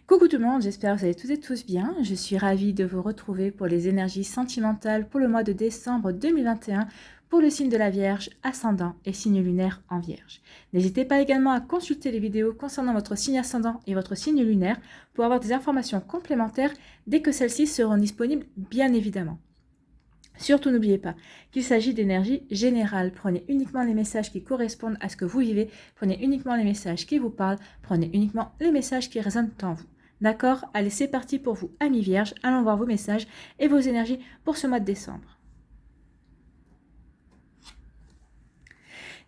Coucou tout le monde, j'espère que vous allez toutes et tous bien. Je suis ravie de vous retrouver pour les énergies sentimentales pour le mois de décembre 2021 pour le signe de la Vierge, ascendant et signe lunaire en Vierge. N'hésitez pas également à consulter les vidéos concernant votre signe ascendant et votre signe lunaire pour avoir des informations complémentaires dès que celles-ci seront disponibles, bien évidemment. Surtout n'oubliez pas qu'il s'agit d'énergie générale. Prenez uniquement les messages qui correspondent à ce que vous vivez, prenez uniquement les messages qui vous parlent, prenez uniquement les messages qui résonnent en vous. D'accord? Allez, c'est parti pour vous, amis vierges. Allons voir vos messages et vos énergies pour ce mois de décembre.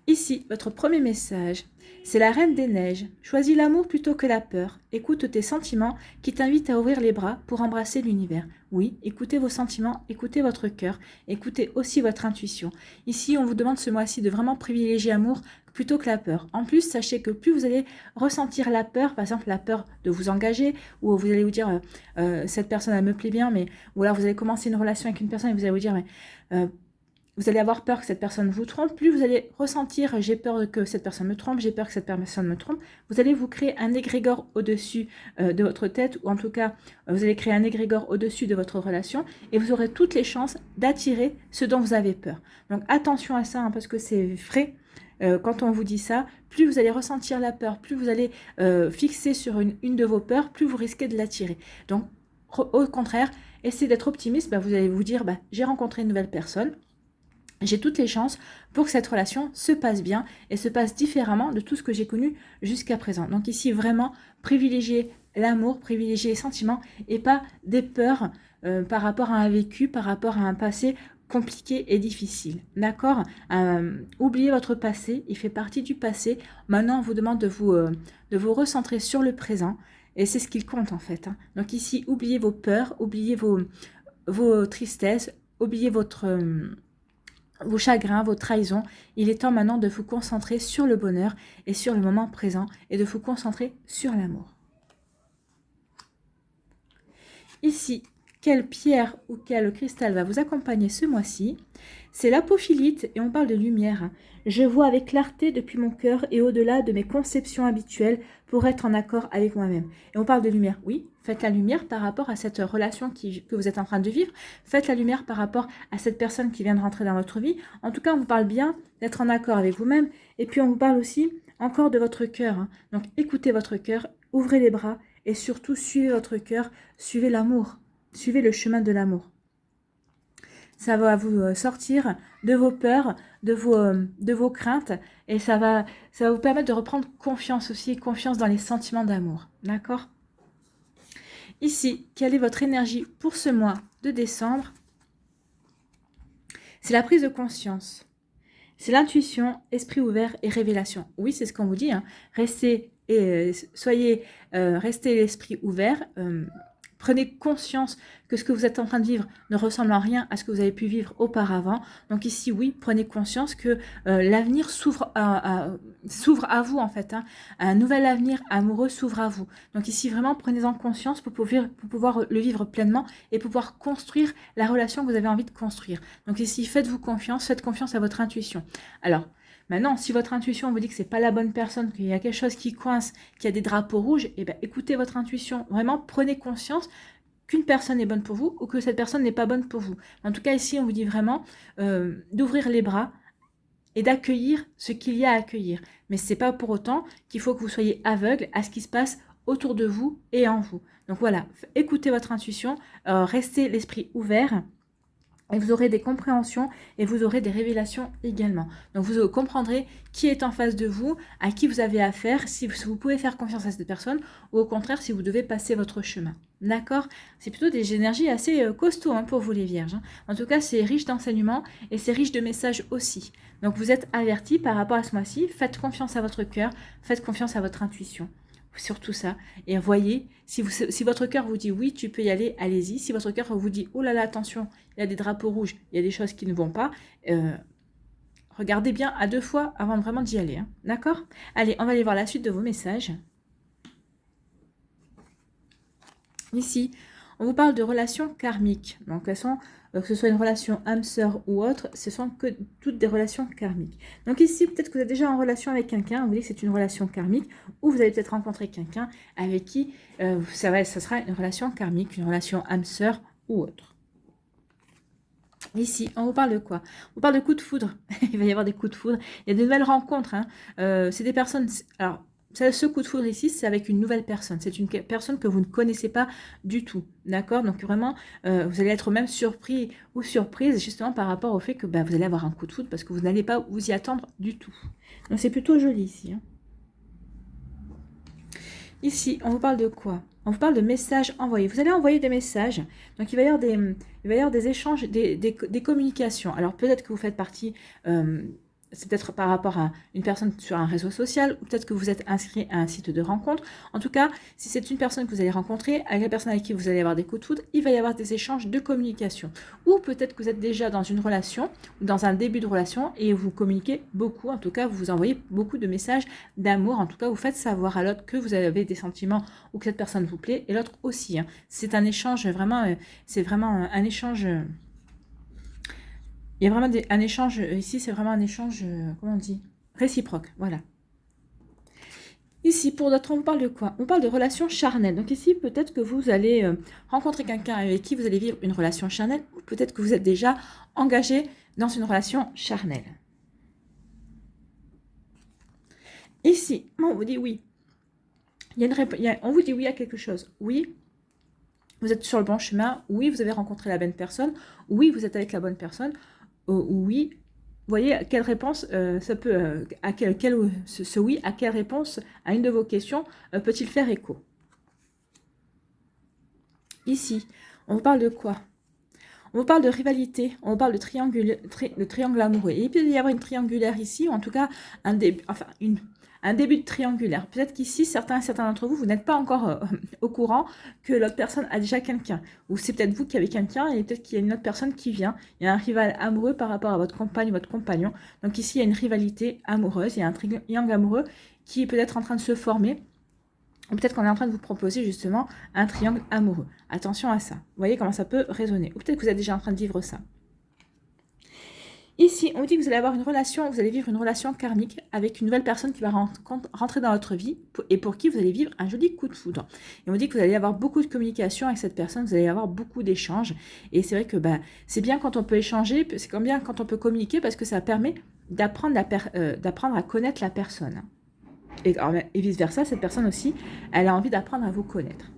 Ici, votre premier message, c'est la Reine des Neiges. Choisis l'amour plutôt que la peur. Écoute tes sentiments qui t'invitent à ouvrir les bras pour embrasser l'univers. Oui, écoutez vos sentiments, écoutez votre cœur, écoutez aussi votre intuition. Ici, on vous demande ce mois-ci de vraiment privilégier l'amour plutôt que la peur. En plus, sachez que plus vous allez ressentir la peur, par exemple la peur de vous engager, ou vous allez vous dire cette personne elle me plaît bien, mais ou alors vous allez commencer une relation avec une personne et vous allez vous dire mais vous allez avoir peur que cette personne vous trompe, plus vous allez ressentir j'ai peur que cette personne me trompe, j'ai peur que cette personne me trompe, vous allez vous créer un égrégore au-dessus de votre tête, ou en tout cas, vous allez créer un égrégore au-dessus de votre relation, et vous aurez toutes les chances d'attirer ce dont vous avez peur. Donc attention à ça, hein, parce que c'est vrai, quand on vous dit ça, plus vous allez ressentir la peur, plus vous allez fixer sur une de vos peurs, plus vous risquez de l'attirer. Donc au contraire, essayez d'être optimiste, vous allez vous dire, j'ai rencontré une nouvelle personne, j'ai toutes les chances pour que cette relation se passe bien et se passe différemment de tout ce que j'ai connu jusqu'à présent. Donc ici, vraiment, privilégier l'amour, privilégier les sentiments et pas des peurs par rapport à un vécu, par rapport à un passé compliqué et difficile. D'accord? Oubliez votre passé, il fait partie du passé. Maintenant, on vous demande de vous recentrer sur le présent et c'est ce qu'il compte en fait. Hein. Donc ici, oubliez vos peurs, oubliez vos tristesses, oubliez vos chagrins, vos trahisons. Il est temps maintenant de vous concentrer sur le bonheur et sur le moment présent et de vous concentrer sur l'amour. Ici, quelle pierre ou quel cristal va vous accompagner ce mois-ci? C'est l'apophilite et on parle de lumière. Je vois avec clarté depuis mon cœur et au-delà de mes conceptions habituelles pour être en accord avec moi-même. Et on parle de lumière, oui, faites la lumière par rapport à cette relation que vous êtes en train de vivre. Faites la lumière par rapport à cette personne qui vient de rentrer dans votre vie. En tout cas, on vous parle bien d'être en accord avec vous-même. Et puis, on vous parle aussi encore de votre cœur. Hein. Donc, écoutez votre cœur, ouvrez les bras et surtout, suivez votre cœur, suivez l'amour. Suivez le chemin de l'amour. Ça va vous sortir de vos peurs, de vos craintes, et ça va vous permettre de reprendre confiance aussi, confiance dans les sentiments d'amour. D'accord? Ici, quelle est votre énergie pour ce mois de décembre? C'est la prise de conscience. C'est l'intuition, esprit ouvert et révélation. Oui, c'est ce qu'on vous dit. Hein. Restez l'esprit ouvert. Prenez conscience que ce que vous êtes en train de vivre ne ressemble en rien à ce que vous avez pu vivre auparavant. Donc ici, oui, prenez conscience que l'avenir s'ouvre à vous, en fait. Hein. Un nouvel avenir amoureux s'ouvre à vous. Donc ici, vraiment, prenez-en conscience pour pouvoir le vivre pleinement et pouvoir construire la relation que vous avez envie de construire. Donc ici, faites-vous confiance, faites confiance à votre intuition. Alors, maintenant, si votre intuition vous dit que c'est pas la bonne personne, qu'il y a quelque chose qui coince, qu'il y a des drapeaux rouges, écoutez votre intuition. Vraiment, prenez conscience qu'une personne est bonne pour vous ou que cette personne n'est pas bonne pour vous. En tout cas, ici, on vous dit vraiment d'ouvrir les bras et d'accueillir ce qu'il y a à accueillir. Mais ce n'est pas pour autant qu'il faut que vous soyez aveugle à ce qui se passe autour de vous et en vous. Donc voilà, écoutez votre intuition, restez l'esprit ouvert. Et vous aurez des compréhensions et vous aurez des révélations également. Donc vous comprendrez qui est en face de vous, à qui vous avez affaire, si vous pouvez faire confiance à cette personne ou au contraire si vous devez passer votre chemin. D'accord? C'est plutôt des énergies assez costauds pour vous les vierges. Hein. En tout cas, c'est riche d'enseignements et c'est riche de messages aussi. Donc vous êtes avertis par rapport à ce mois-ci. Faites confiance à votre cœur, faites confiance à votre intuition. Sur tout ça, et voyez, si votre cœur vous dit oui, tu peux y aller, allez-y. Si votre cœur vous dit oh là là, attention, il y a des drapeaux rouges, il y a des choses qui ne vont pas, regardez bien à 2 fois avant vraiment d'y aller. Hein. D'accord? Allez, on va aller voir la suite de vos messages. Ici, on vous parle de relations karmiques. Donc, elles sont que ce soit une relation âme-sœur ou autre, ce sont que toutes des relations karmiques. Donc ici, peut-être que vous êtes déjà en relation avec quelqu'un, on vous dit que c'est une relation karmique, ou vous allez peut-être rencontrer quelqu'un avec qui ça sera une relation karmique, une relation âme-sœur ou autre. Ici, on vous parle de quoi? On parle de coups de foudre. Il va y avoir des coups de foudre. Il y a de nouvelles rencontres. Hein. C'est des personnes... Alors, ce coup de foudre ici, c'est avec une nouvelle personne. C'est une personne que vous ne connaissez pas du tout. D'accord? Donc vraiment, vous allez être même surpris ou surprise justement par rapport au fait que vous allez avoir un coup de foudre parce que vous n'allez pas vous y attendre du tout. Donc c'est plutôt joli ici. Hein. Ici, on vous parle de quoi? On vous parle de messages envoyés. Vous allez envoyer des messages. Donc, il va y avoir des échanges, des communications. Alors, peut-être que vous faites partie... c'est peut-être par rapport à une personne sur un réseau social, ou peut-être que vous êtes inscrit à un site de rencontre. En tout cas, si c'est une personne que vous allez rencontrer, avec la personne avec qui vous allez avoir des coups de foudre, il va y avoir des échanges de communication. Ou peut-être que vous êtes déjà dans une relation, ou dans un début de relation, et vous communiquez beaucoup. En tout cas, vous envoyez beaucoup de messages d'amour. En tout cas, vous faites savoir à l'autre que vous avez des sentiments ou que cette personne vous plaît, et l'autre aussi. Hein. C'est un échange vraiment, c'est vraiment un échange... Il y a vraiment un échange, ici c'est vraiment un échange, comment on dit, réciproque, voilà. Ici, pour d'autres, on parle de quoi? On parle de relations charnelles. Donc ici, peut-être que vous allez rencontrer quelqu'un avec qui vous allez vivre une relation charnelle, ou peut-être que vous êtes déjà engagé dans une relation charnelle. Ici, on vous dit oui. On vous dit oui à quelque chose. Oui, vous êtes sur le bon chemin. Oui, vous avez rencontré la bonne personne. Oui, vous êtes avec la bonne personne. Oui, vous voyez quelle réponse ça peut, ce oui, à quelle réponse à une de vos questions peut-il faire écho? Ici, on vous parle de quoi? On vous parle de rivalité, on vous parle de triangle amoureux. Et il peut y avoir une triangulaire ici, ou en tout cas un début de triangulaire. Peut-être qu'ici, certains d'entre vous, vous n'êtes pas encore au courant que l'autre personne a déjà quelqu'un. Ou c'est peut-être vous qui avez quelqu'un et peut-être qu'il y a une autre personne qui vient. Il y a un rival amoureux par rapport à votre compagne, votre compagnon. Donc ici, il y a une rivalité amoureuse, il y a un triangle amoureux qui est peut-être en train de se former. Ou peut-être qu'on est en train de vous proposer justement un triangle amoureux. Attention à ça. Vous voyez comment ça peut résonner. Ou peut-être que vous êtes déjà en train de vivre ça. Ici, on vous dit que vous allez avoir une relation, vous allez vivre une relation karmique avec une nouvelle personne qui va rentrer dans votre vie et pour qui vous allez vivre un joli coup de foudre. Et on vous dit que vous allez avoir beaucoup de communication avec cette personne, vous allez avoir beaucoup d'échanges. Et c'est vrai que c'est bien quand on peut échanger, c'est comme bien quand on peut communiquer parce que ça permet d'apprendre à connaître la personne. Et vice-versa, cette personne aussi, elle a envie d'apprendre à vous connaître.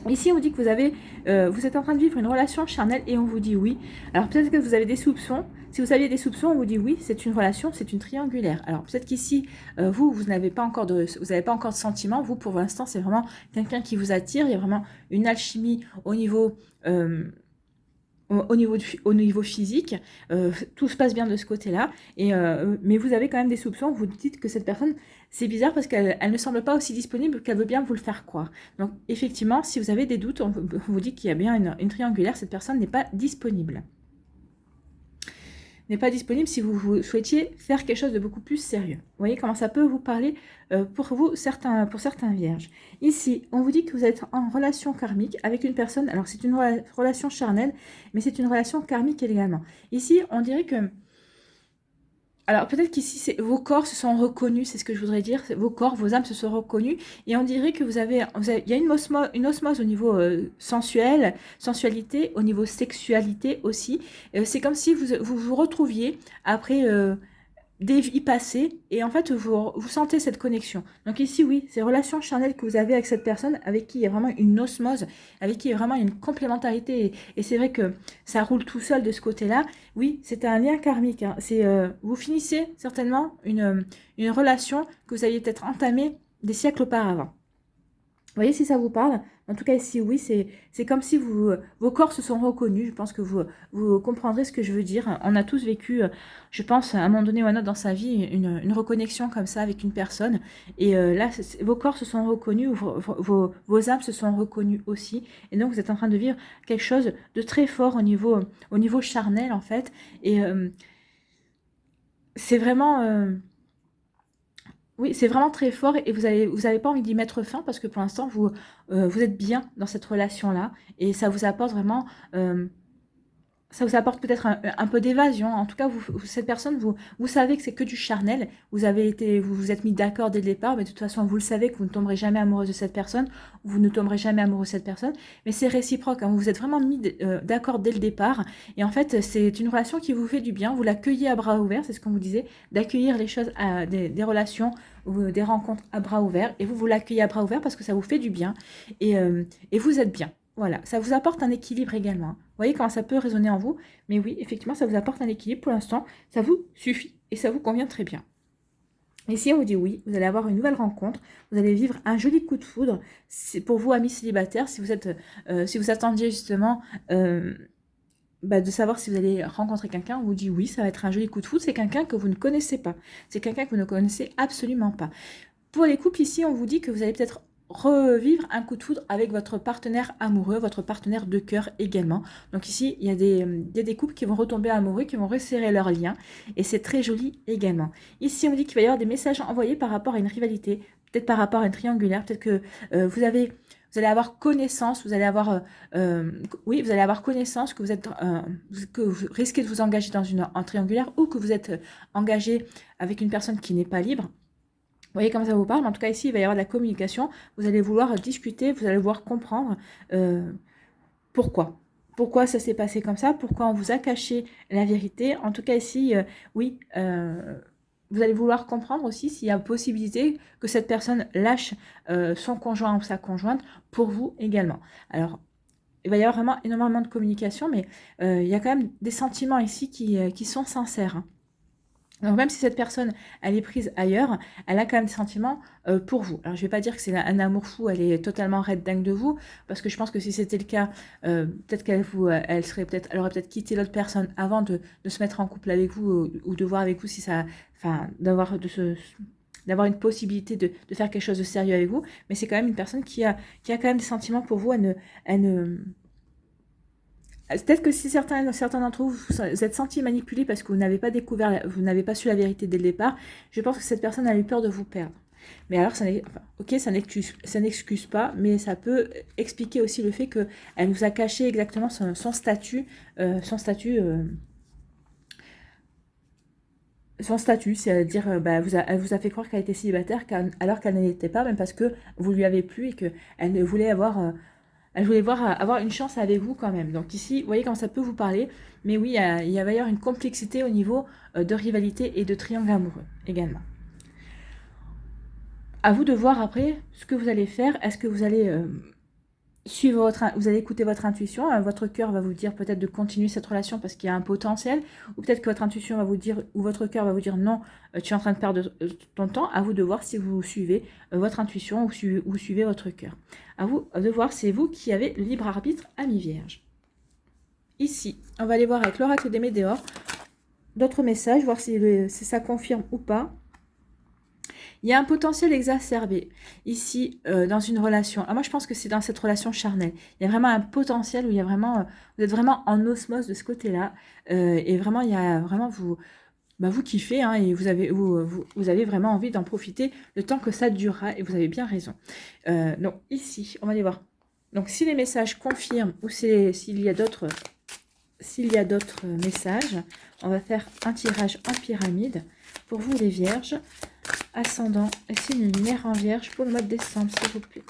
Ici, on vous dit que vous êtes en train de vivre une relation charnelle et on vous dit oui. Alors peut-être que vous avez des soupçons. Si vous aviez des soupçons, on vous dit oui, c'est une relation, c'est une triangulaire. Alors peut-être qu'ici, vous n'avez pas encore de sentiments. Vous, pour l'instant, c'est vraiment quelqu'un qui vous attire. Il y a vraiment une alchimie au niveau... Au niveau physique, tout se passe bien de ce côté-là, mais vous avez quand même des soupçons, vous dites que cette personne, c'est bizarre parce qu'elle ne semble pas aussi disponible qu'elle veut bien vous le faire croire. Donc effectivement, si vous avez des doutes, on vous dit qu'il y a bien une triangulaire, cette personne n'est pas disponible. N'est pas disponible si vous souhaitiez faire quelque chose de beaucoup plus sérieux. Vous voyez comment ça peut vous parler pour certains vierges. Ici, on vous dit que vous êtes en relation karmique avec une personne. Alors, c'est une relation charnelle, mais c'est une relation karmique également. Ici, on dirait que... Alors, peut-être qu'ici, vos corps se sont reconnus, c'est ce que je voudrais dire. Vos corps, vos âmes se sont reconnus. Et on dirait que il y a une osmose au niveau sensualité, au niveau sexualité aussi. C'est comme si vous retrouviez après des vies passées. Et en fait, vous sentez cette connexion. Donc ici, oui, ces relations charnelles que vous avez avec cette personne, avec qui il y a vraiment une osmose, avec qui il y a vraiment une complémentarité. Et c'est vrai que ça roule tout seul de ce côté-là. Oui, c'est un lien karmique. Hein. Vous finissez certainement une relation que vous aviez peut-être entamée des siècles auparavant. Vous voyez si ça vous parle? En tout cas, ici, oui, c'est comme si vos corps se sont reconnus. Je pense que vous comprendrez ce que je veux dire. On a tous vécu, je pense, à un moment donné ou à un autre dans sa vie, une reconnexion comme ça avec une personne. Et là, vos corps se sont reconnus, vos âmes se sont reconnues aussi. Et donc, vous êtes en train de vivre quelque chose de très fort au niveau charnel, en fait. Et c'est vraiment... Oui, c'est vraiment très fort et vous avez pas envie d'y mettre fin parce que pour l'instant, vous êtes bien dans cette relation-là et ça vous apporte vraiment ça vous apporte peut-être un peu d'évasion. En tout cas, cette personne, vous savez que c'est que du charnel. Vous vous êtes mis d'accord dès le départ, mais de toute façon, vous le savez que vous ne tomberez jamais amoureuse de cette personne, ou vous ne tomberez jamais amoureux de cette personne. Mais c'est réciproque, hein. Vous vous êtes vraiment mis d'accord dès le départ. Et en fait, c'est une relation qui vous fait du bien. Vous l'accueillez à bras ouverts, c'est ce qu'on vous disait, d'accueillir les choses, des relations ou des rencontres à bras ouverts. Et vous l'accueillez à bras ouverts parce que ça vous fait du bien. Et vous êtes bien. Voilà, ça vous apporte un équilibre également, hein. Vous voyez comment ça peut résonner en vous, mais oui, effectivement, ça vous apporte un équilibre pour l'instant, ça vous suffit et ça vous convient très bien. Et si on vous dit oui, vous allez avoir une nouvelle rencontre, vous allez vivre un joli coup de foudre. C'est pour vous, amis célibataires, si vous attendiez justement de savoir si vous allez rencontrer quelqu'un, on vous dit oui, ça va être un joli coup de foudre, c'est quelqu'un que vous ne connaissez pas, c'est quelqu'un que vous ne connaissez absolument pas. Pour les couples ici, on vous dit que vous allez peut-être revivre un coup de foudre avec votre partenaire amoureux, votre partenaire de cœur également. Donc ici, il y a des couples qui vont retomber amoureux, qui vont resserrer leurs liens, et c'est très joli également. Ici, on vous dit qu'il va y avoir des messages envoyés par rapport à une rivalité, peut-être par rapport à une triangulaire, peut-être que vous allez avoir connaissance, oui, vous allez avoir connaissance que que vous risquez de vous engager dans en triangulaire, ou que vous êtes engagé avec une personne qui n'est pas libre. Vous voyez comment ça vous parle, mais en tout cas ici il va y avoir de la communication, vous allez vouloir discuter, vous allez vouloir comprendre pourquoi ça s'est passé comme ça, pourquoi on vous a caché la vérité. En tout cas ici, oui, vous allez vouloir comprendre aussi s'il y a possibilité que cette personne lâche son conjoint ou sa conjointe pour vous également. Alors, il va y avoir vraiment énormément de communication, mais il y a quand même des sentiments ici qui sont sincères, hein. Donc même si cette personne, elle est prise ailleurs, elle a quand même des sentiments pour vous. Alors je ne vais pas dire que c'est un amour fou, elle est totalement red dingue de vous, parce que je pense que si c'était le cas, peut-être elle aurait peut-être quitté l'autre personne avant de se mettre en couple avec vous, ou de voir avec vous si ça, enfin, d'avoir une possibilité de faire quelque chose de sérieux avec vous. Mais c'est quand même une personne qui a quand même des sentiments pour vous. Peut-être que si certains d'entre vous vous êtes sentis manipulés parce que vous n'avez pas vous n'avez pas su la vérité dès le départ, je pense que cette personne a eu peur de vous perdre. Mais alors, ça n'excuse pas, mais ça peut expliquer aussi le fait qu'elle vous a caché exactement son statut, c'est-à-dire, elle vous a fait croire qu'elle était célibataire alors qu'elle ne l'était pas, même parce que vous lui avez plu et qu'elle voulait avoir avoir une chance avec vous quand même. Donc ici, vous voyez comment ça peut vous parler. Mais oui, il va y avoir une complexité au niveau de rivalité et de triangle amoureux également. À vous de voir après ce que vous allez faire. Est-ce que vous allez vous allez écouter votre intuition, votre cœur va vous dire peut-être de continuer cette relation parce qu'il y a un potentiel, ou peut-être que votre intuition va vous dire, ou votre cœur va vous dire non, tu es en train de perdre ton temps. À vous de voir si vous suivez votre intuition ou suivez votre cœur. À vous de voir, c'est vous qui avez le libre arbitre, ami vierge. Ici, on va aller voir avec l'oracle des Médéors d'autres messages, voir si ça confirme ou pas. Il y a un potentiel exacerbé ici dans une relation. Alors moi, je pense que c'est dans cette relation charnelle. Il y a vraiment un potentiel où il y a vraiment, vous êtes vraiment en osmose de ce côté-là. Et vraiment, il y a vraiment vous kiffez, hein, et vous avez vraiment envie d'en profiter le temps que ça durera. Et vous avez bien raison. Donc ici, on va aller voir. Donc si les messages confirment ou s'il y a d'autres messages, on va faire un tirage en pyramide pour vous les vierges. Ascendant et signe lunaire en vierge pour le mois de décembre, s'il vous plaît.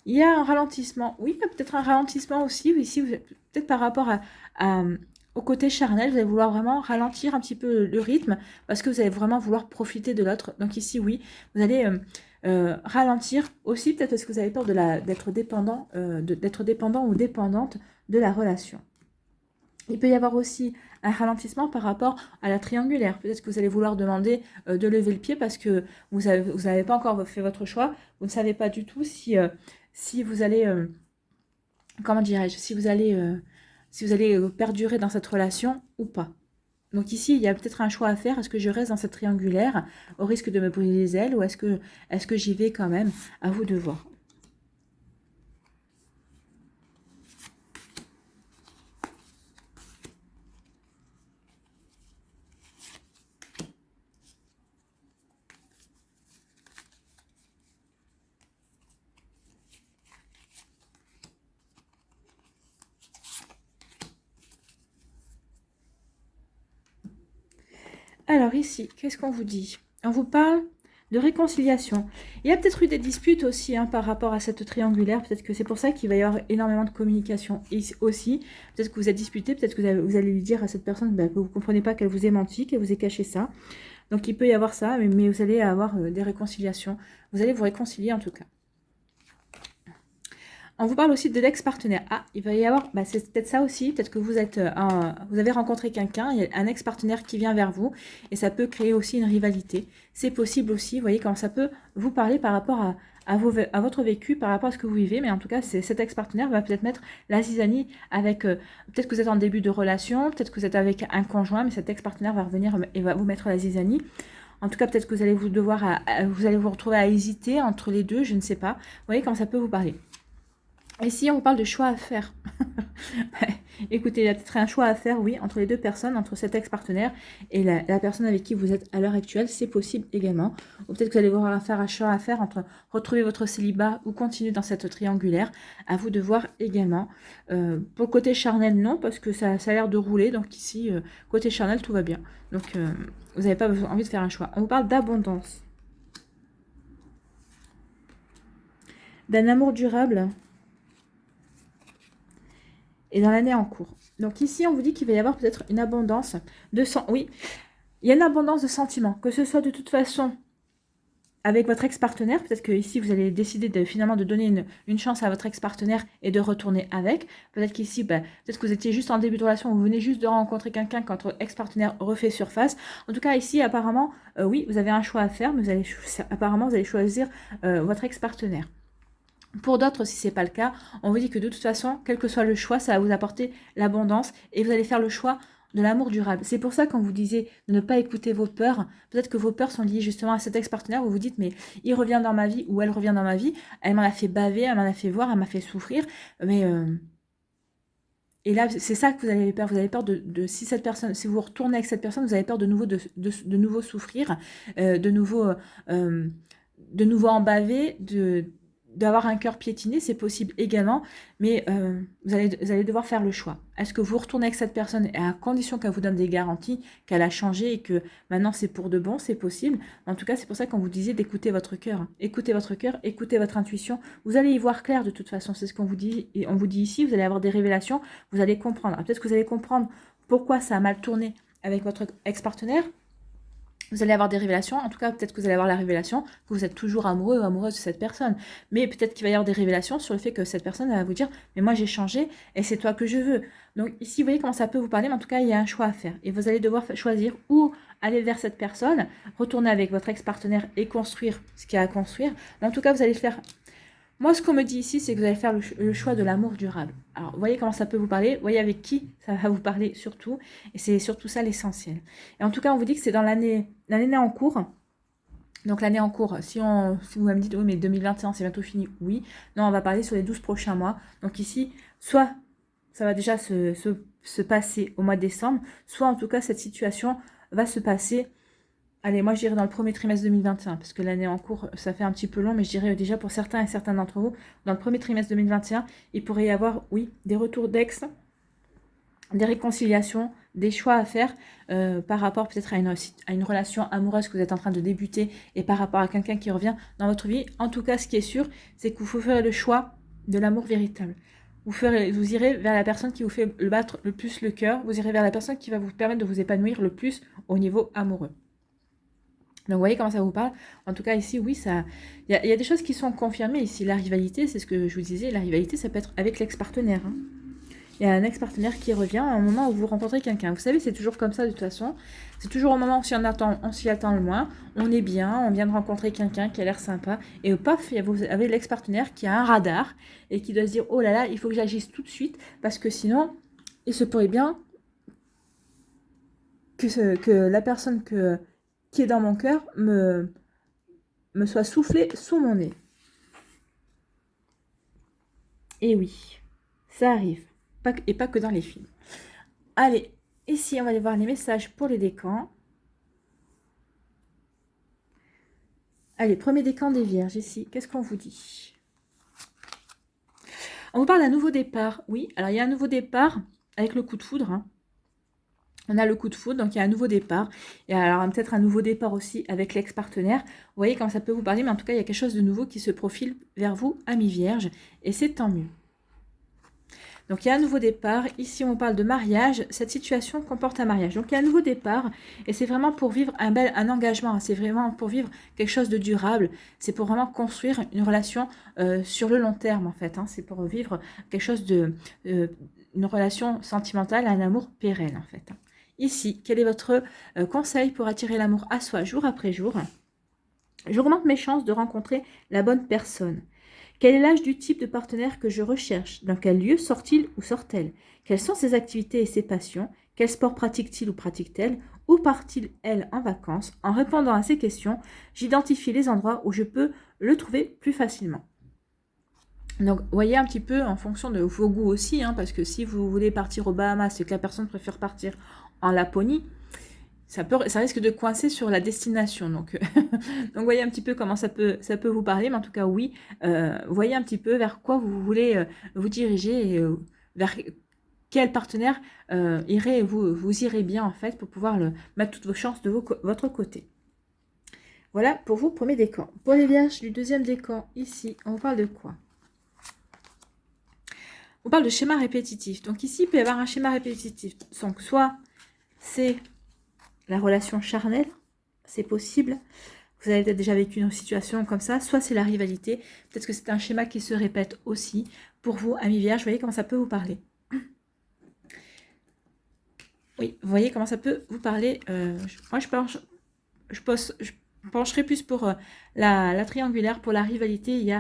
Il y a un ralentissement. Oui, il y a peut-être un ralentissement aussi. Ici, peut-être par rapport au côté charnel, vous allez vouloir vraiment ralentir un petit peu le rythme parce que vous allez vraiment vouloir profiter de l'autre. Donc ici, oui, vous allez ralentir aussi, peut-être parce que vous avez peur d'être dépendant ou dépendante de la relation. Il peut y avoir aussi un ralentissement par rapport à la triangulaire. Peut-être que vous allez vouloir demander de lever le pied parce que vous n'avez pas encore fait votre choix. Vous ne savez pas du tout si vous allez, comment dirais-je, si vous allez perdurer dans cette relation ou pas. Donc ici, il y a peut-être un choix à faire. Est-ce que je reste dans cette triangulaire au risque de me briser les ailes ou est-ce que j'y vais quand même? À vous de voir. Alors ici, qu'est-ce qu'on vous dit? On vous parle de réconciliation. Il y a peut-être eu des disputes aussi hein, par rapport à cette triangulaire. Peut-être que c'est pour ça qu'il va y avoir énormément de communication. Et aussi, peut-être que vous êtes disputé, peut-être que vous allez lui dire à cette personne que vous ne comprenez pas qu'elle vous ait menti, qu'elle vous ait caché ça. Donc il peut y avoir ça, mais vous allez avoir des réconciliations. Vous allez vous réconcilier en tout cas. On vous parle aussi de l'ex-partenaire. Ah, il va y avoir, c'est peut-être ça aussi, peut-être que vous avez rencontré quelqu'un, il y a un ex-partenaire qui vient vers vous, et ça peut créer aussi une rivalité. C'est possible aussi, vous voyez, quand ça peut vous parler par rapport à votre vécu, par rapport à ce que vous vivez, mais en tout cas, cet ex-partenaire va peut-être mettre la zizanie avec, peut-être que vous êtes en début de relation, peut-être que vous êtes avec un conjoint, mais cet ex-partenaire va revenir et va vous mettre la zizanie. En tout cas, peut-être que vous allez vous allez vous retrouver à hésiter entre les deux, je ne sais pas. Vous voyez, quand ça peut vous parler. Ici, on vous parle de choix à faire. Écoutez, il y a peut-être un choix à faire, oui, entre les deux personnes, entre cet ex-partenaire et la personne avec qui vous êtes à l'heure actuelle. C'est possible également. Ou peut-être que vous allez voir faire un choix à faire entre retrouver votre célibat ou continuer dans cette triangulaire. À vous de voir également. Pour le côté charnel, non, parce que ça a l'air de rouler. Donc ici, côté charnel, tout va bien. Donc, vous n'avez pas envie de faire un choix. On vous parle d'abondance. D'un amour durable. Et dans l'année en cours. Donc ici, on vous dit qu'il va y avoir peut-être une abondance de oui, il y a une abondance de sentiments, que ce soit de toute façon avec votre ex-partenaire, peut-être que ici vous allez décider finalement de donner une chance à votre ex-partenaire et de retourner avec. Peut-être qu'ici, peut-être que vous étiez juste en début de relation, vous venez juste de rencontrer quelqu'un quand votre ex-partenaire refait surface. En tout cas, ici, apparemment, oui, vous avez un choix à faire, mais apparemment, vous allez choisir votre ex-partenaire. Pour d'autres, si ce n'est pas le cas, on vous dit que de toute façon, quel que soit le choix, ça va vous apporter l'abondance et vous allez faire le choix de l'amour durable. C'est pour ça qu'on vous disait de ne pas écouter vos peurs. Peut-être que vos peurs sont liées justement à cet ex-partenaire où vous vous dites mais il revient dans ma vie ou elle revient dans ma vie, elle m'en a fait baver, elle m'en a fait voir, elle m'a fait souffrir. Mais et là, c'est ça que vous avez peur. Vous avez peur si cette personne, si vous retournez avec cette personne, vous avez peur de nouveau souffrir, de nouveau en baver, d'avoir un cœur piétiné, c'est possible également, mais vous allez devoir faire le choix. Est-ce que vous retournez avec cette personne et à condition qu'elle vous donne des garanties, qu'elle a changé et que maintenant c'est pour de bon, c'est possible. En tout cas, c'est pour ça qu'on vous disait d'écouter votre cœur. Écoutez votre cœur, écoutez votre intuition. Vous allez y voir clair de toute façon, c'est ce qu'on vous dit. Et on vous dit ici, vous allez avoir des révélations, vous allez comprendre. Peut-être que vous allez comprendre pourquoi ça a mal tourné avec votre ex-partenaire. Vous allez avoir des révélations, en tout cas peut-être que vous allez avoir la révélation que vous êtes toujours amoureux ou amoureuse de cette personne. Mais peut-être qu'il va y avoir des révélations sur le fait que cette personne va vous dire « mais moi j'ai changé et c'est toi que je veux ». Donc ici vous voyez comment ça peut vous parler, mais en tout cas il y a un choix à faire. Et vous allez devoir choisir ou aller vers cette personne, retourner avec votre ex-partenaire et construire ce qu'il y a à construire. Mais en tout cas vous allez faire... Moi, ce qu'on me dit ici, c'est que vous allez faire le choix de l'amour durable. Alors, vous voyez comment ça peut vous parler, vous voyez avec qui ça va vous parler surtout, et c'est surtout ça l'essentiel. Et en tout cas, on vous dit que c'est dans l'année en cours. Donc l'année en cours, si vous me dites, oui, mais 2021, c'est bientôt fini, oui. Non, on va parler sur les 12 prochains mois. Donc ici, soit ça va déjà se passer au mois de décembre, soit en tout cas, cette situation va se passer... Allez, moi je dirais dans le premier trimestre 2021, parce que l'année en cours, ça fait un petit peu long, mais je dirais déjà pour certains et certains d'entre vous, dans le premier trimestre 2021, il pourrait y avoir, oui, des retours d'ex, des réconciliations, des choix à faire par rapport peut-être à une relation amoureuse que vous êtes en train de débuter et par rapport à quelqu'un qui revient dans votre vie. En tout cas, ce qui est sûr, c'est que vous ferez le choix de l'amour véritable. Vous irez vers la personne qui vous fait battre le plus le cœur, vous irez vers la personne qui va vous permettre de vous épanouir le plus au niveau amoureux. Donc vous voyez comment ça vous parle. En tout cas ici, oui, il y a des choses qui sont confirmées ici. La rivalité, c'est ce que je vous disais, la rivalité, ça peut être avec l'ex-partenaire. Hein. Il y a un ex-partenaire qui revient à un moment où vous rencontrez quelqu'un. Vous savez, c'est toujours comme ça de toute façon. C'est toujours au moment où on s'y attend le moins. On est bien, on vient de rencontrer quelqu'un qui a l'air sympa. Et paf, vous avez l'ex-partenaire qui a un radar et qui doit se dire, oh là là, il faut que j'agisse tout de suite parce que sinon, il se pourrait bien que la personne qui est dans mon cœur me soit soufflé sous mon nez. Et oui, ça arrive. Et pas que dans les films. Allez, ici, on va aller voir les messages pour les décans. Allez, premier décan des Vierges, ici. Qu'est-ce qu'on vous dit? On vous parle d'un nouveau départ. Oui, alors il y a un nouveau départ avec le coup de foudre. Hein. On a le coup de foudre, donc il y a un nouveau départ. Et alors peut-être un nouveau départ aussi avec l'ex-partenaire. Vous voyez comment ça peut vous parler, mais en tout cas, il y a quelque chose de nouveau qui se profile vers vous, ami vierge, et c'est tant mieux. Donc, il y a un nouveau départ. Ici, on parle de mariage. Cette situation comporte un mariage. Donc, il y a un nouveau départ. Et c'est vraiment pour vivre un engagement. C'est vraiment pour vivre quelque chose de durable. C'est pour vraiment construire une relation sur le long terme, en fait. Hein. C'est pour vivre quelque chose de... une relation sentimentale, un amour pérenne, en fait. Ici, quel est votre conseil pour attirer l'amour à soi jour après jour? J'augmente mes chances de rencontrer la bonne personne. Quel est l'âge du type de partenaire que je recherche? Dans quel lieu sort-il ou sort-elle? Quelles sont ses activités et ses passions? Quel sport pratique-t-il ou pratique-t-elle? Où part-il, elle, en vacances? En répondant à ces questions, j'identifie les endroits où je peux le trouver plus facilement. Donc, voyez un petit peu en fonction de vos goûts aussi, hein, parce que si vous voulez partir aux Bahamas et que la personne préfère partir en Laponie, ça risque de coincer sur la destination. Donc, donc voyez un petit peu comment ça peut vous parler. Mais en tout cas, oui, voyez un petit peu vers quoi vous voulez vous diriger et vers quel partenaire vous irez bien, en fait, pour pouvoir mettre toutes vos chances de votre côté. Voilà pour vous, premier décan. Pour les vierges du deuxième décan, ici, on parle de quoi? On parle de schéma répétitif. Donc ici, il peut y avoir un schéma répétitif. Donc soit c'est la relation charnelle, c'est possible. Vous avez peut-être déjà vécu une situation comme ça. Soit c'est la rivalité. Peut-être que c'est un schéma qui se répète aussi. Pour vous, amis vierges, vous voyez comment ça peut vous parler. Oui, vous voyez comment ça peut vous parler. Moi, je pencherai plus pour la triangulaire, pour la rivalité. Il y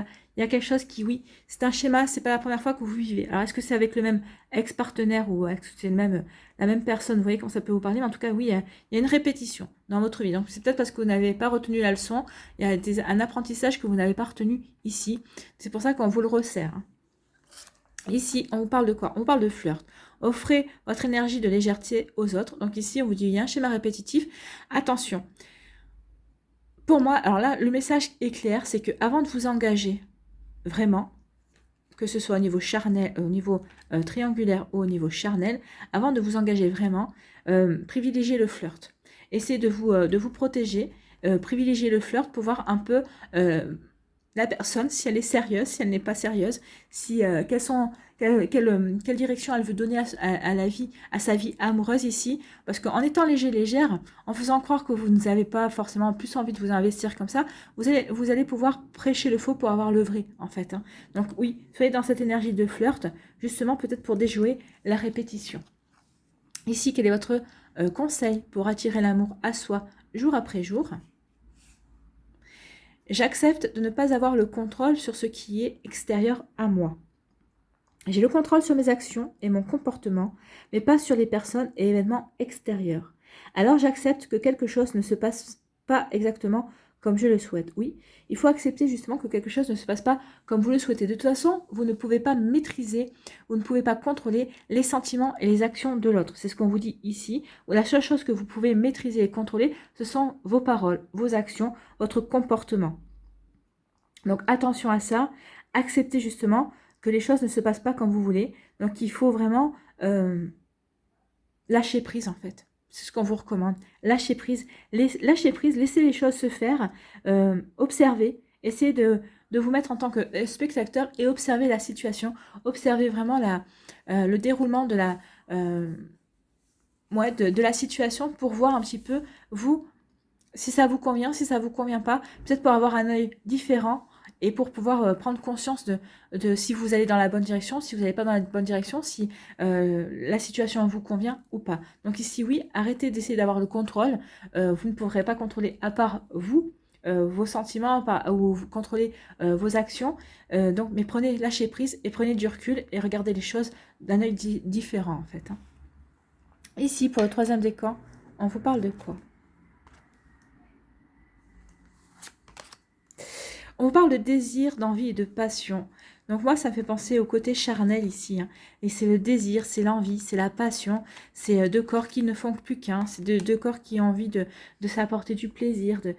a quelque chose qui, oui, c'est un schéma, c'est pas la première fois que vous vivez. Alors, est-ce que c'est avec le même ex-partenaire ou est-ce que c'est la même personne? Vous voyez comment ça peut vous parler. Mais en tout cas, oui, il y a une répétition dans votre vie. Donc, c'est peut-être parce que vous n'avez pas retenu la leçon. Il y a un apprentissage que vous n'avez pas retenu ici. C'est pour ça qu'on vous le resserre. Hein. Ici, on vous parle de quoi? On vous parle de flirt. Offrez votre énergie de légèreté aux autres. Donc ici, on vous dit, il y a un schéma répétitif. Attention. Pour moi, alors là, le message est clair, c'est que avant de vous engager, vraiment, que ce soit au niveau charnel, au niveau triangulaire ou au niveau charnel, avant de vous engager vraiment, privilégiez le flirt. Essayez de vous protéger, privilégiez le flirt pour voir un peu la personne, si elle est sérieuse, si elle n'est pas sérieuse, si quelle direction elle veut donner à la vie, à sa vie amoureuse ici, parce qu'en étant légère, en faisant croire que vous n'avez pas forcément plus envie de vous investir comme ça, vous allez pouvoir prêcher le faux pour avoir le vrai, en fait. Hein. Donc oui, soyez dans cette énergie de flirt, justement peut-être pour déjouer la répétition. Ici, quel est votre conseil pour attirer l'amour à soi jour après jour? J'accepte de ne pas avoir le contrôle sur ce qui est extérieur à moi. J'ai le contrôle sur mes actions et mon comportement, mais pas sur les personnes et événements extérieurs. Alors j'accepte que quelque chose ne se passe pas exactement comme je le souhaite. Oui, il faut accepter justement que quelque chose ne se passe pas comme vous le souhaitez. De toute façon, vous ne pouvez pas maîtriser, vous ne pouvez pas contrôler les sentiments et les actions de l'autre. C'est ce qu'on vous dit ici. La seule chose que vous pouvez maîtriser et contrôler, ce sont vos paroles, vos actions, votre comportement. Donc attention à ça, acceptez justement que les choses ne se passent pas comme vous voulez. Donc il faut vraiment lâcher prise en fait. C'est ce qu'on vous recommande. Lâcher prise, laissez les choses se faire, observez, essayez de vous mettre en tant que spectateur et observer la situation, observez vraiment le déroulement de la situation pour voir un petit peu, vous, si ça vous convient, si ça vous convient pas, peut-être pour avoir un œil différent et pour pouvoir prendre conscience de si vous allez dans la bonne direction, si vous n'allez pas dans la bonne direction, si la situation vous convient ou pas. Donc ici, oui, arrêtez d'essayer d'avoir le contrôle. Vous ne pourrez pas contrôler à part vous, vos sentiments ou vous contrôler vos actions. Mais lâchez prise et prenez du recul et regardez les choses d'un œil différent en fait. Hein. Ici, pour le troisième décan, on vous parle de quoi? On vous parle de désir, d'envie et de passion. Donc moi, ça me fait penser au côté charnel ici. Hein. Et c'est le désir, c'est l'envie, c'est la passion. C'est deux corps qui ne font plus qu'un. C'est deux corps qui ont envie de s'apporter du plaisir, de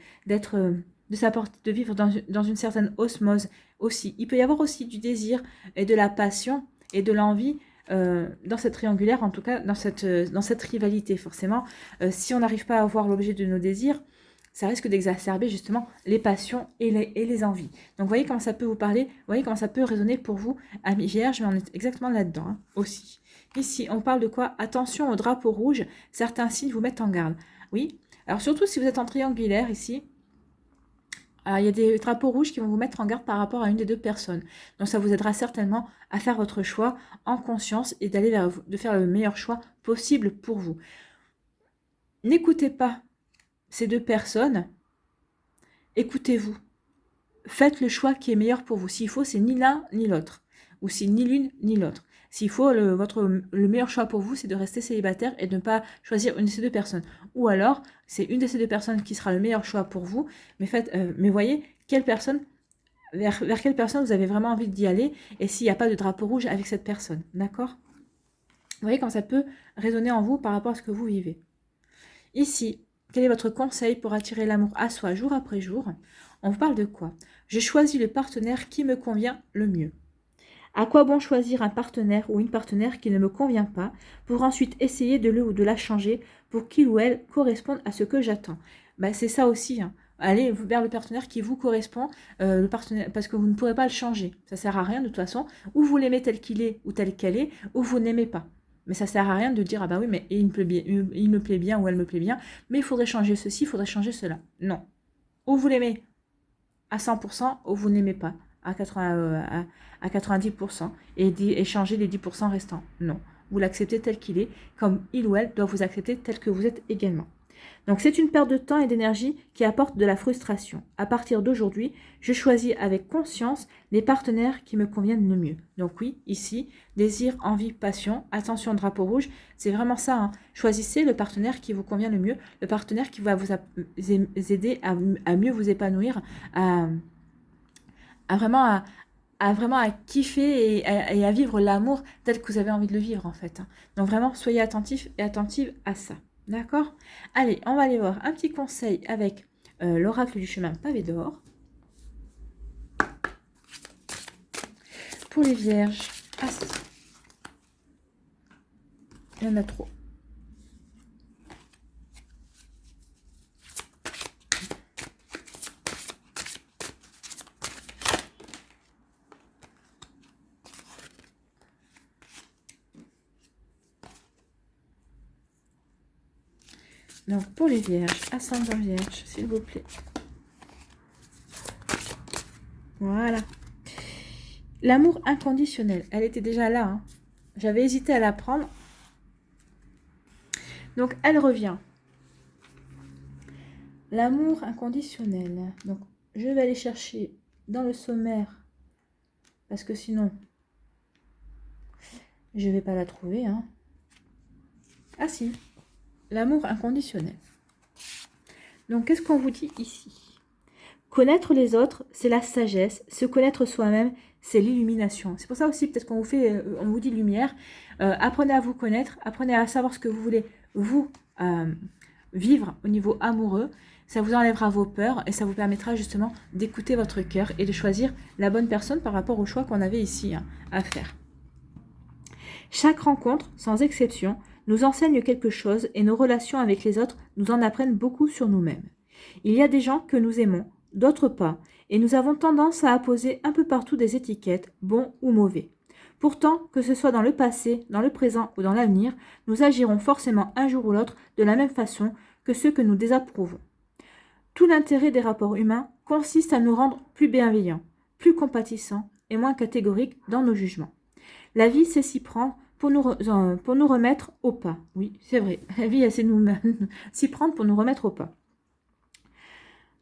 vivre dans une certaine osmose aussi. Il peut y avoir aussi du désir et de la passion et de l'envie dans cette triangulaire, en tout cas dans cette rivalité forcément. Si on n'arrive pas à voir l'objet de nos désirs, ça risque d'exacerber justement les passions et les envies. Donc vous voyez comment ça peut vous parler, vous voyez comment ça peut résonner pour vous, amis vierges, mais on est exactement là-dedans hein, aussi. Ici, on parle de quoi? Attention au drapeau rouge, certains signes vous mettent en garde. Oui, alors surtout si vous êtes en triangulaire ici, il y a des drapeaux rouges qui vont vous mettre en garde par rapport à une des deux personnes. Donc ça vous aidera certainement à faire votre choix en conscience et de faire le meilleur choix possible pour vous. N'écoutez pas ces deux personnes, écoutez-vous. Faites le choix qui est meilleur pour vous. S'il faut, c'est ni l'un ni l'autre. Ou c'est ni l'une ni l'autre. S'il faut, le meilleur choix pour vous, c'est de rester célibataire et de ne pas choisir une de ces deux personnes. Ou alors, c'est une de ces deux personnes qui sera le meilleur choix pour vous. Mais voyez, vers quelle personne vous avez vraiment envie d'y aller et s'il n'y a pas de drapeau rouge avec cette personne. D'accord? Vous voyez quand ça peut résonner en vous par rapport à ce que vous vivez. Ici, quel est votre conseil pour attirer l'amour à soi jour après jour? On vous parle de quoi? Je choisis le partenaire qui me convient le mieux. À quoi bon choisir un partenaire ou une partenaire qui ne me convient pas pour ensuite essayer de le ou de la changer pour qu'il ou elle corresponde à ce que j'attends? C'est ça aussi. Hein. Allez vers le partenaire qui vous correspond, parce que vous ne pourrez pas le changer. Ça ne sert à rien de toute façon. Ou vous l'aimez tel qu'il est ou tel qu'elle est, ou vous n'aimez pas. Mais ça ne sert à rien de dire, ah bah oui, mais il me plaît bien ou elle me plaît bien, mais il faudrait changer ceci, il faudrait changer cela. Non. Ou vous l'aimez à 100%, ou vous n'aimez pas à 90% et changer les 10% restants. Non. Vous l'acceptez tel qu'il est, comme il ou elle doit vous accepter tel que vous êtes également. Donc c'est une perte de temps et d'énergie qui apporte de la frustration. À partir d'aujourd'hui, je choisis avec conscience les partenaires qui me conviennent le mieux. Donc oui, ici, désir, envie, passion, attention drapeau rouge, c'est vraiment ça. Hein. Choisissez le partenaire qui vous convient le mieux, le partenaire qui va vous aider à mieux vous épanouir, à vraiment à kiffer et à vivre l'amour tel que vous avez envie de le vivre en fait. Hein. Donc vraiment, soyez attentifs et attentives à ça. D'accord? Allez, on va aller voir un petit conseil avec l'oracle du chemin pavé d'or. Pour les vierges. Ah si. Il y en a trop. Donc, pour les vierges, ascendant vierge, s'il vous plaît. Voilà. L'amour inconditionnel. Elle était déjà là. Hein. J'avais hésité à la prendre. Donc, elle revient. L'amour inconditionnel. Donc, je vais aller chercher dans le sommaire. Parce que sinon, je ne vais pas la trouver. Hein. Ah si. L'amour inconditionnel. Donc, qu'est-ce qu'on vous dit ici? Connaître les autres, c'est la sagesse. Se connaître soi-même, c'est l'illumination. C'est pour ça aussi, peut-être qu'on vous dit lumière. Apprenez à vous connaître. Apprenez à savoir ce que vous voulez, vous, vivre au niveau amoureux. Ça vous enlèvera vos peurs et ça vous permettra justement d'écouter votre cœur et de choisir la bonne personne par rapport au choix qu'on avait ici à faire. Chaque rencontre, sans exception, nous enseigne quelque chose et nos relations avec les autres nous en apprennent beaucoup sur nous-mêmes. Il y a des gens que nous aimons, d'autres pas, et nous avons tendance à apposer un peu partout des étiquettes, bons ou mauvais. Pourtant, que ce soit dans le passé, dans le présent ou dans l'avenir, nous agirons forcément un jour ou l'autre de la même façon que ceux que nous désapprouvons. Tout l'intérêt des rapports humains consiste à nous rendre plus bienveillants, plus compatissants et moins catégoriques dans nos jugements. La vie sait s'y prendre pour nous remettre au pas. Oui, c'est vrai, la vie elle sait s'y prendre pour nous remettre au pas.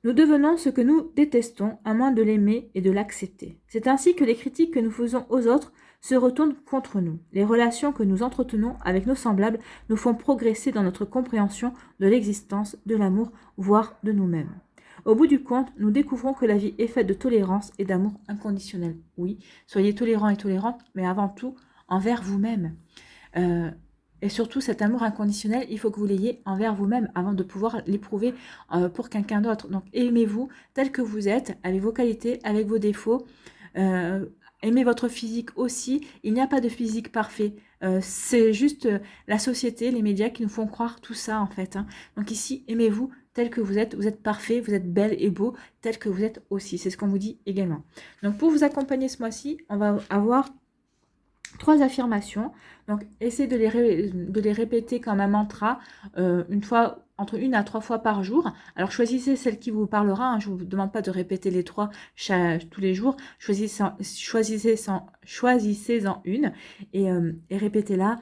Nous devenons ce que nous détestons à moins de l'aimer et de l'accepter. C'est ainsi que les critiques que nous faisons aux autres se retournent contre nous. Les relations que nous entretenons avec nos semblables nous font progresser dans notre compréhension de l'existence, de l'amour, voire de nous-mêmes. Au bout du compte, nous découvrons que la vie est faite de tolérance et d'amour inconditionnel. Oui, soyez tolérants et tolérantes, mais avant tout, envers vous-même. Et surtout, cet amour inconditionnel, il faut que vous l'ayez envers vous-même avant de pouvoir l'éprouver pour quelqu'un d'autre. Donc, aimez-vous tel que vous êtes, avec vos qualités, avec vos défauts. Aimez votre physique aussi. Il n'y a pas de physique parfait. C'est juste la société, les médias qui nous font croire tout ça en fait. Hein. Donc ici, aimez-vous tel que vous êtes parfait, vous êtes belle et beau, tel que vous êtes aussi. C'est ce qu'on vous dit également. Donc pour vous accompagner ce mois-ci, on va avoir 3 affirmations. Donc essayez de les répéter comme un mantra une fois, entre 1 à 3 fois par jour. Alors choisissez celle qui vous parlera. Hein. Je ne vous demande pas de répéter les 3 tous les jours. Choisissez-en une et répétez-la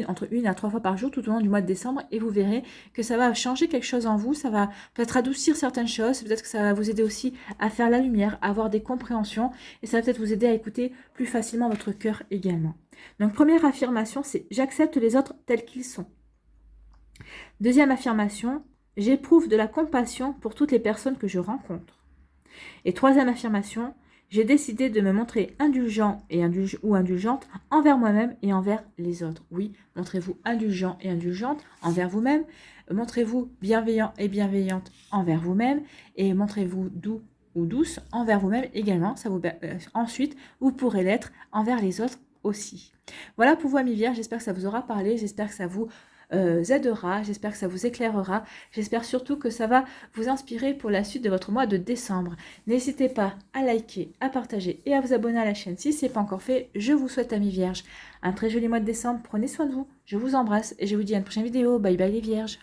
entre 1 à 3 fois par jour tout au long du mois de décembre et vous verrez que ça va changer quelque chose en vous, ça va peut-être adoucir certaines choses, peut-être que ça va vous aider aussi à faire la lumière, à avoir des compréhensions et ça va peut-être vous aider à écouter plus facilement votre cœur également. Donc première affirmation, c'est j'accepte les autres tels qu'ils sont. Deuxième affirmation, j'éprouve de la compassion pour toutes les personnes que je rencontre. Et troisième affirmation, j'ai décidé de me montrer indulgent ou indulgente envers moi-même et envers les autres. Oui, montrez-vous indulgent et indulgente envers vous-même. Montrez-vous bienveillant et bienveillante envers vous-même. Et montrez-vous doux ou douce envers vous-même également. Ensuite, vous pourrez l'être envers les autres aussi. Voilà pour vous, amis vierges. J'espère que ça vous aura parlé. J'espère que ça vous aidera, j'espère que ça vous éclairera, j'espère surtout que ça va vous inspirer pour la suite de votre mois de décembre. N'hésitez pas à liker, à partager et à vous abonner à la chaîne si ce n'est pas encore fait. Je vous souhaite, amis vierges, un très joli mois de décembre. Prenez soin de vous, je vous embrasse et je vous dis à une prochaine vidéo. Bye bye les vierges.